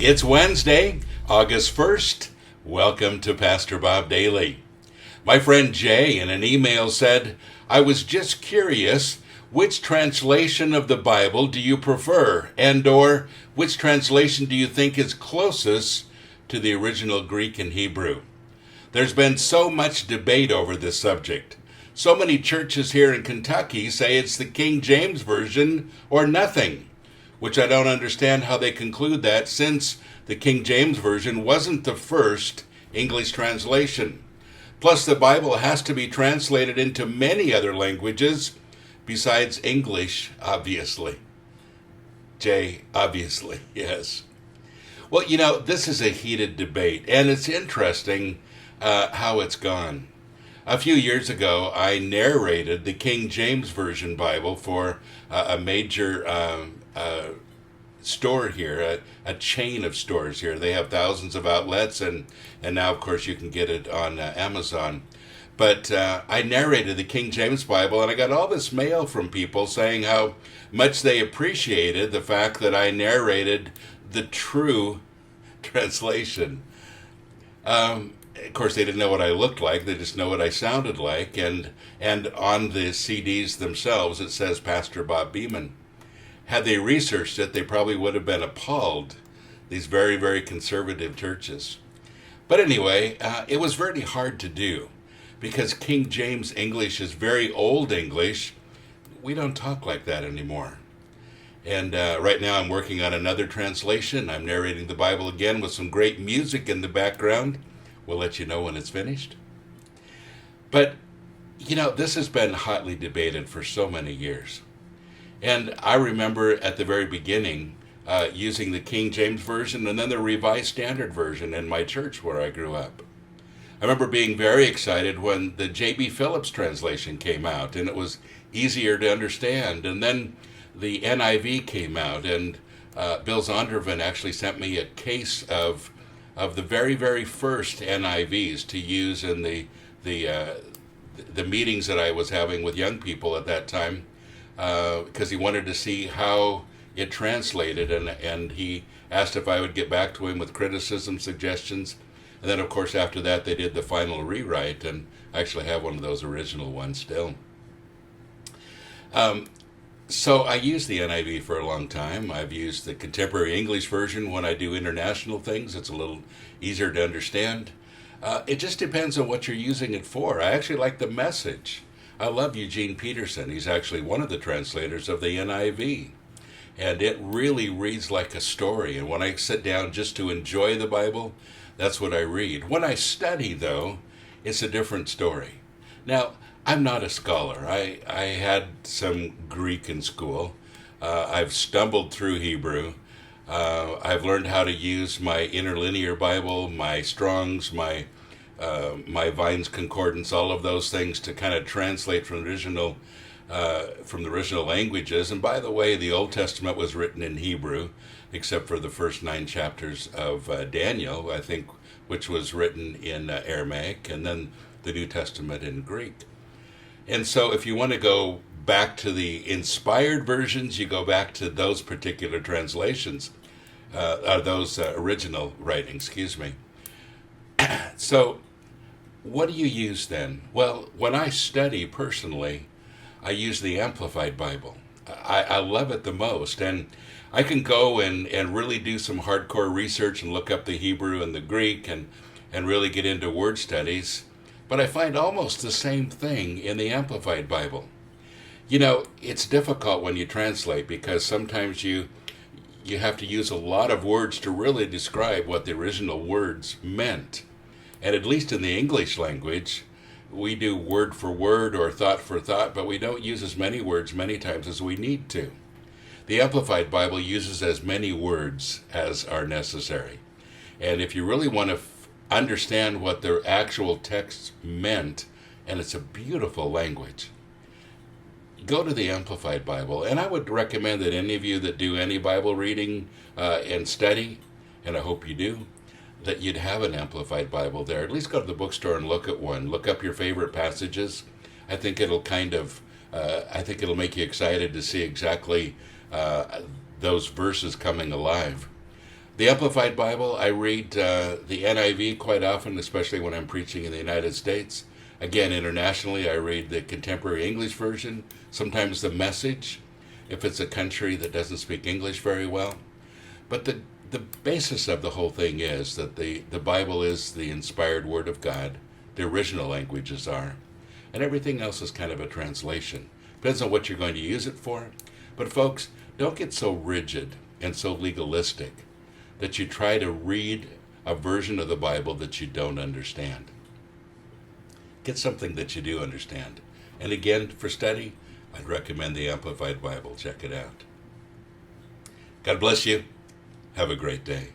It's Wednesday, August 1st. Welcome to Pastor Bob Daily. My friend Jay in an email said, I was just curious, which translation of the Bible do you prefer? And or which translation do you think is closest to the original Greek and Hebrew? There's been so much debate over this subject. So many churches here in Kentucky say it's the King James Version or nothing, which I don't understand how they conclude that, since the King James Version wasn't the first English translation. Plus, the Bible has to be translated into many other languages besides English, obviously. Jay, obviously, yes. Well, this is a heated debate, and it's interesting how it's gone. A few years ago, I narrated the King James Version Bible for a major store here, a chain of stores here. They have thousands of outlets, and now, of course, you can get it on Amazon. But I narrated the King James Bible, and I got all this mail from people saying how much they appreciated the fact that I narrated the true translation. Of course, they didn't know what I looked like. They just know what I sounded like. And on the CDs themselves, it says Pastor Bob Beeman. Had they researched it, they probably would have been appalled, these very, very conservative churches. But anyway, it was very hard to do because King James English is very old English. We don't talk like that anymore. And right now I'm working on another translation. I'm narrating the Bible again with some great music in the background. We'll let you know when it's finished. But, this has been hotly debated for so many years. And I remember at the very beginning using the King James Version and then the Revised Standard Version in my church where I grew up. I remember being very excited when the J.B. Phillips translation came out, and it was easier to understand. And then the NIV came out, and Bill Zondervan actually sent me a case of the very, very first NIVs to use in the meetings that I was having with young people at that time, because he wanted to see how it translated, and he asked if I would get back to him with criticism, suggestions, and then of course after that they did the final rewrite, and I actually have one of those original ones still. So I used the NIV for a long time. I've used the Contemporary English Version when I do international things. It's a little easier to understand. It just depends on what you're using it for. I actually like the Message. I love Eugene Peterson. He's actually one of the translators of the NIV. And it really reads like a story. And when I sit down just to enjoy the Bible, that's what I read. When I study, though, it's a different story. Now, I'm not a scholar. I had some Greek in school. I've stumbled through Hebrew. I've learned how to use my interlinear Bible, my Strong's, my Vine's Concordance, all of those things to kind of translate from the original languages. And by the way, the Old Testament was written in Hebrew, except for the first 9 chapters of Daniel, I think, which was written in Aramaic, and then the New Testament in Greek. And so if you want to go back to the inspired versions, you go back to those particular translations, those original writings, So what do you use then? Well, when I study personally, I use the Amplified Bible. I love it the most, and I can go and really do some hardcore research and look up the Hebrew and the Greek and really get into word studies. But I find almost the same thing in the Amplified Bible. It's difficult when you translate because sometimes you have to use a lot of words to really describe what the original words meant. And at least in the English language, we do word for word or thought for thought, but we don't use as many words many times as we need to. The Amplified Bible uses as many words as are necessary. And if you really want to understand what their actual text meant, and it's a beautiful language, go to the Amplified Bible. And I would recommend that any of you that do any Bible reading and study, and I hope you do, that you'd have an Amplified Bible there. At least go to the bookstore and look at one. Look up your favorite passages. I think it'll make you excited to see exactly those verses coming alive. The Amplified Bible, I read the NIV quite often, especially when I'm preaching in the United States. Again, internationally, I read the Contemporary English Version, sometimes the Message, if it's a country that doesn't speak English very well. But the basis of the whole thing is that the Bible is the inspired Word of God. The original languages are. And everything else is kind of a translation. Depends on what you're going to use it for. But folks, don't get so rigid and so legalistic that you try to read a version of the Bible that you don't understand. Get something that you do understand. And again, for study, I'd recommend the Amplified Bible. Check it out. God bless you. Have a great day.